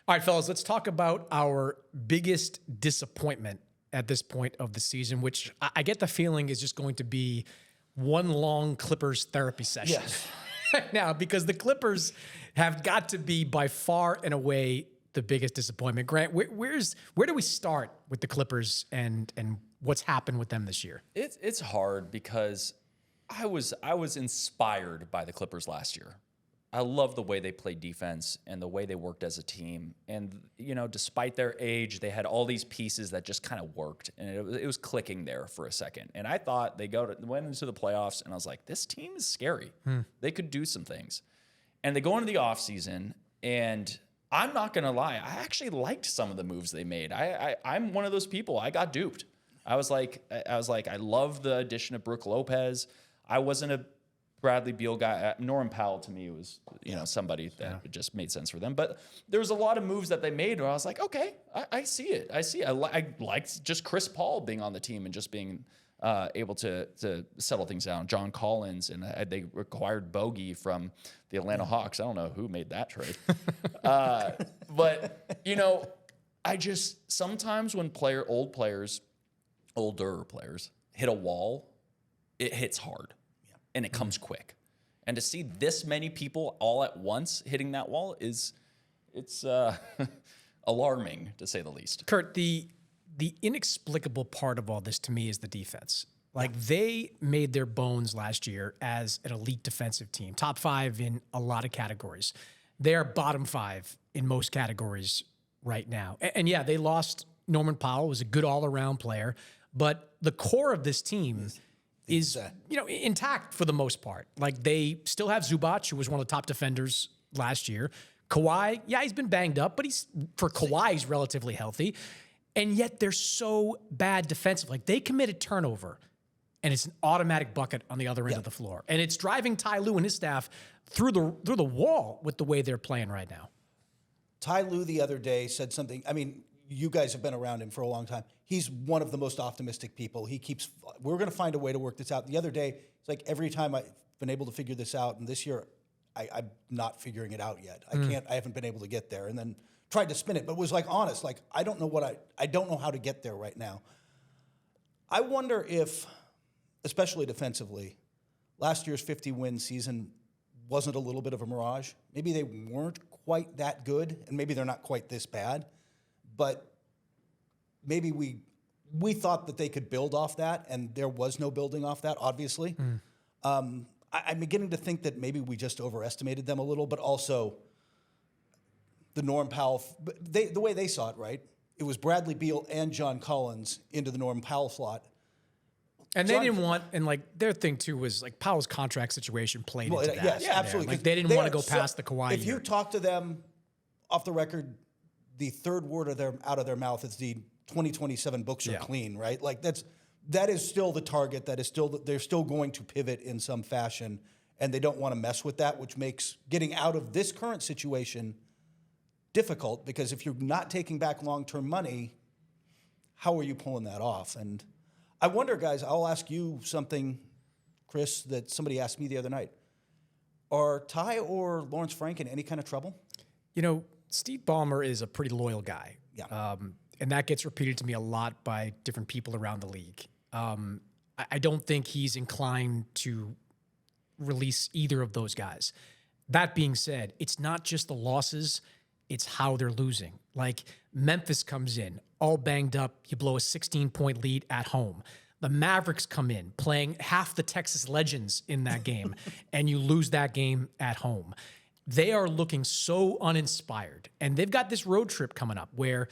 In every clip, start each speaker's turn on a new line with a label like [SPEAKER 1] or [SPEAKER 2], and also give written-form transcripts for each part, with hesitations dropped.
[SPEAKER 1] All right, fellas, let's talk about our biggest disappointment at this point of the season, which I get the feeling is just going to be one long Clippers therapy session.
[SPEAKER 2] Yes.
[SPEAKER 1] Now, because the Clippers have got to be by far and away the biggest disappointment. Grant, where do we start with the Clippers and what's happened with them this year?
[SPEAKER 3] It's hard because I was inspired by the Clippers last year. I love the way they played defense and the way they worked as a team. And, despite their age, they had all these pieces that just kind of worked. And it was clicking there for a second. And I thought they went into the playoffs, and I was like, this team is scary. They could do some things. And they go into the offseason, and I'm not going to lie, I actually liked some of the moves they made. I'm one of those people. I got duped. I was like, I love the addition of Brook Lopez. I wasn't a Bradley Beal guy. Norman Powell to me was, somebody that just made sense for them. But there was a lot of moves that they made where I was like, okay, I see it. I liked just Chris Paul being on the team and just being able to settle things down. John Collins, and they acquired Bogey from the Atlanta Hawks. I don't know who made that trade. But, I just sometimes when older players hit a wall, it hits hard. And it comes quick. And to see this many people all at once hitting that wall it's alarming, to say the least.
[SPEAKER 1] Kurt, the inexplicable part of all this to me is the defense. Like, they made their bones last year as an elite defensive team, top 5 in a lot of categories. They are bottom 5 in most categories right now. And yeah, they lost Norman Powell, who was a good all-around player, but the core of this team is intact for the most part. Like, they still have Zubac, who was one of the top defenders last year. Kawhi, he's been banged up, but he's relatively healthy. And yet they're so bad defensive. Like, they commit a turnover, and it's an automatic bucket on the other end of the floor. And it's driving Ty Lue and his staff through the wall with the way they're playing right now.
[SPEAKER 2] Ty Lue the other day said something. I mean, you guys have been around him for a long time. He's one of the most optimistic people. We're going to find a way to work this out. The other day, it's like every time I've been able to figure this out, and this year I'm not figuring it out yet. I haven't been able to get there. And then tried to spin it, but was like honest, like I don't know how to get there right now. I wonder if, especially defensively, last year's 50-win season wasn't a little bit of a mirage. Maybe they weren't quite that good, and maybe they're not quite this bad. But maybe we thought that they could build off that, and there was no building off that, obviously. I'm beginning to think that maybe we just overestimated them a little, but also the Norm Powell, the way they saw it, right? It was Bradley Beal and John Collins into the Norm Powell slot.
[SPEAKER 1] And they didn't want, and like their thing too was like Powell's contract situation played into that.
[SPEAKER 2] Yes, absolutely.
[SPEAKER 1] Like they didn't want to go past the Kawhi
[SPEAKER 2] If
[SPEAKER 1] year.
[SPEAKER 2] you talk to them off the record, the third word out of their mouth is the 2027 books are clean, right? Like that is still the target. They're still going to pivot in some fashion, and they don't want to mess with that, which makes getting out of this current situation difficult, because if you're not taking back long-term money, how are you pulling that off? And I wonder, guys, I'll ask you something, Chris, that somebody asked me the other night. Are Ty or Lawrence Frank in any kind of trouble?
[SPEAKER 1] Steve Ballmer is a pretty loyal guy.
[SPEAKER 2] Yeah.
[SPEAKER 1] And that gets repeated to me a lot by different people around the league. I don't think he's inclined to release either of those guys. That being said, it's not just the losses, it's how they're losing. Like, Memphis comes in, all banged up, you blow a 16-point lead at home. The Mavericks come in, playing half the Texas Legends in that game, and you lose that game at home. They are looking so uninspired. And they've got this road trip coming up where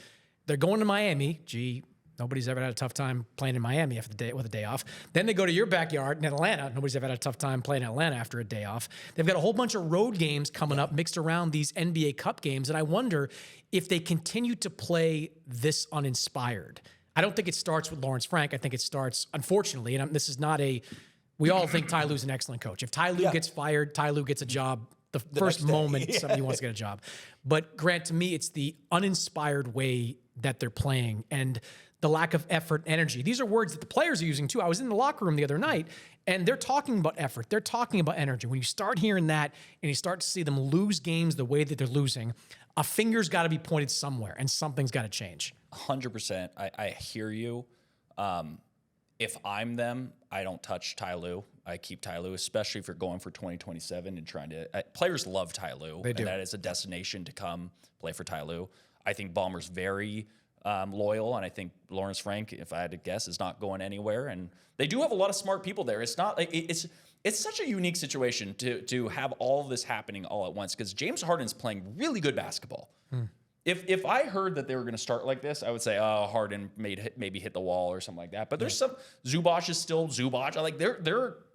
[SPEAKER 1] they're going to Miami. Gee, nobody's ever had a tough time playing in Miami with a day off. Then they go to your backyard in Atlanta. Nobody's ever had a tough time playing in Atlanta after a day off. They've got a whole bunch of road games coming up mixed around these NBA Cup games. And I wonder if they continue to play this uninspired. I don't think it starts with Lawrence Frank. I think it starts, unfortunately, and this is not we all think Ty Lue's an excellent coach. If Ty Lue gets fired, Ty Lue gets a job the first moment somebody wants to get a job. But Grant, to me, it's the uninspired way that they're playing and the lack of effort, energy. These are words that the players are using too. I was in the locker room the other night, and they're talking about effort. They're talking about energy. When you start hearing that and you start to see them lose games the way that they're losing, a finger's got to be pointed somewhere, and something's got to change.
[SPEAKER 3] 100%. I hear you. If I'm them, I don't touch Ty Lue. I keep Ty Lue, especially if you're going for 2027 and trying to. Players love Ty Lue,
[SPEAKER 1] They do.
[SPEAKER 3] and that is a destination to come play for Ty Lue. I think Ballmer's very loyal, and I think Lawrence Frank, if I had to guess, is not going anywhere. And they do have a lot of smart people there. It's not like it's such a unique situation to have all of this happening all at once because James Harden's playing really good basketball. If I heard that they were going to start like this, I would say, oh, Harden maybe hit the wall or something like that. But there's some Zubac is still Zubac. Like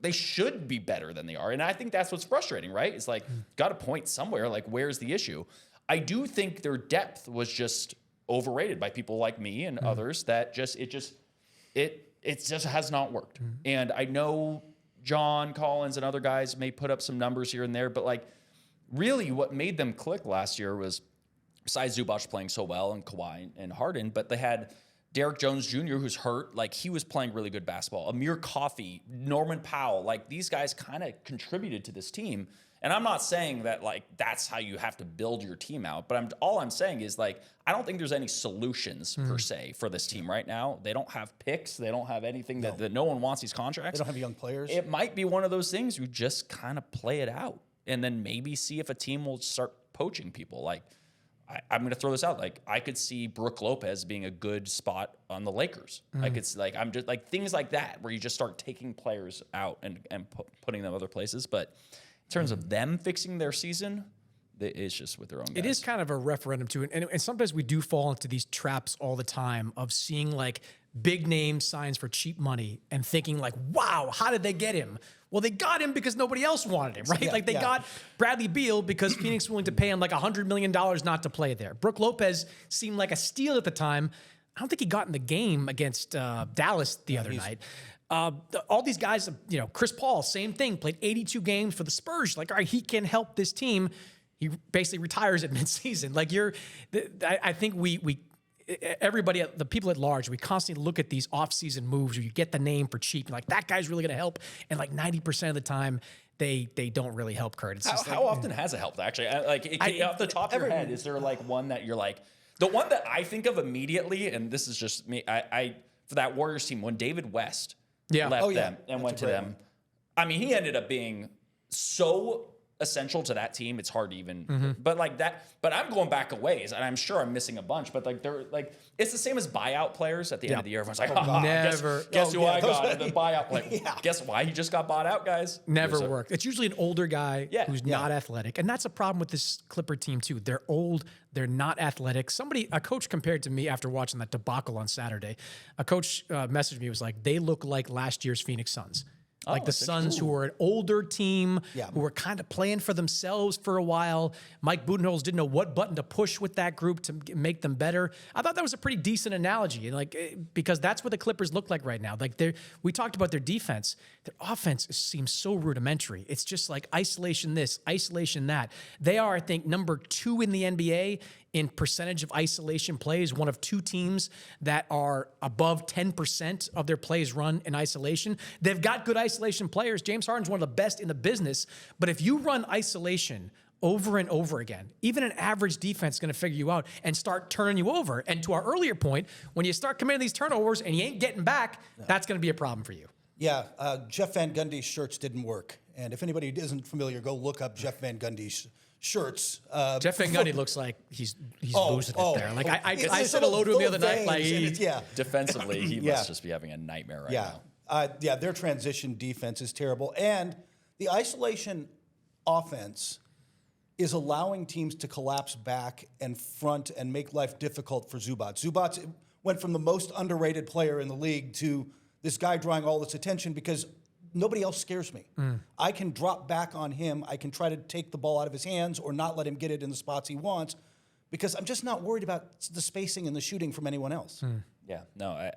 [SPEAKER 3] they should be better than they are, and I think that's what's frustrating, right? It's like got to point somewhere. Like where's the issue? I do think their depth was just overrated by people like me and others. That it just has not worked. And I know John Collins and other guys may put up some numbers here and there, but like really, what made them click last year was. Besides Zubac playing so well and Kawhi and Harden, but they had Derek Jones Jr., who's hurt. Like, he was playing really good basketball. Amir Coffey, Norman Powell. Like, these guys kind of contributed to this team. And I'm not saying that, like, that's how you have to build your team out. But all I'm saying is, like, I don't think there's any solutions, per se, for this team right now. They don't have picks. They don't have anything that no one wants these contracts.
[SPEAKER 2] They don't have young players.
[SPEAKER 3] It might be one of those things you just kind of play it out. And then maybe see if a team will start poaching people. Like, I'm going to throw this out. Like, I could see Brook Lopez being a good spot on the Lakers. I could see, I'm just like things like that where you just start taking players out and putting them other places. But in terms of them fixing their season, it's just with their own guys.
[SPEAKER 1] It is kind of a referendum too, and sometimes we do fall into these traps all the time of seeing like big name signs for cheap money and thinking like, wow, how did they get him? Well, they got him because nobody else wanted him, right?
[SPEAKER 2] Yeah,
[SPEAKER 1] like they got Bradley Beal because Phoenix was willing to pay him like $100 million not to play there. Brook Lopez seemed like a steal at the time. I don't think he got in the game against Dallas the other night. All these guys, Chris Paul, same thing, played 82 games for the Spurs. Like, all right, he can help this team. He basically retires at midseason. Like I think everybody, the people at large, we constantly look at these offseason moves where you get the name for cheap. Like, that guy's really going to help. And like 90% of the time, they don't really help, Kurt. It's just
[SPEAKER 3] how often has it helped, actually? Off the top of your head, is there like one that you're like, the one that I think of immediately, and this is just me, I for that Warriors team, when David West left them and went to them, I mean, he ended up being so essential to that team. It's hard to even, but like that. But I'm going back a ways, and I'm sure I'm missing a bunch. But like they're like, it's the same as buyout players at the end of the year. Everyone's like, guess who I got? The buyout. Like, guess why he just got bought out, guys?
[SPEAKER 1] Never worked. It's usually an older guy who's not athletic, and that's a problem with this Clipper team too. They're old. They're not athletic. A coach compared to me after watching that debacle on Saturday. A coach messaged me, was like, they look like last year's Phoenix Suns. Like the Suns, who were an older team, who were kind of playing for themselves for a while. Mike Budenholzer didn't know what button to push with that group to make them better. I thought that was a pretty decent analogy, because that's what the Clippers look like right now. Like we talked about their defense. Their offense seems so rudimentary. It's just like isolation this, isolation that. They are, I think, number 2 in the NBA in percentage of isolation plays, one of 2 teams that are above 10% of their plays run in isolation. They've got good isolation players. James Harden's one of the best in the business. But if you run isolation over and over again, even an average defense is going to figure you out and start turning you over. And to our earlier point, when you start committing these turnovers and you ain't getting back, that's going to be a problem for you.
[SPEAKER 2] Yeah, Jeff Van Gundy's shirts didn't work. And if anybody isn't familiar, go look up Jeff Van Gundy's shirts.
[SPEAKER 1] Jeff Van Gundy looks like he's losing it there. Like I said hello to him the other night. Like
[SPEAKER 3] defensively, he must just be having a nightmare right now.
[SPEAKER 2] Their transition defense is terrible, and the isolation offense is allowing teams to collapse back and front and make life difficult for Zubac. Zubac went from the most underrated player in the league to this guy drawing all this attention because nobody else scares me. I can drop back on him. I can try to take the ball out of his hands or not let him get it in the spots he wants because I'm just not worried about the spacing and the shooting from anyone else.
[SPEAKER 3] Yeah, no,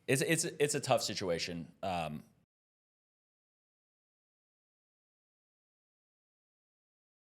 [SPEAKER 3] it's a tough situation.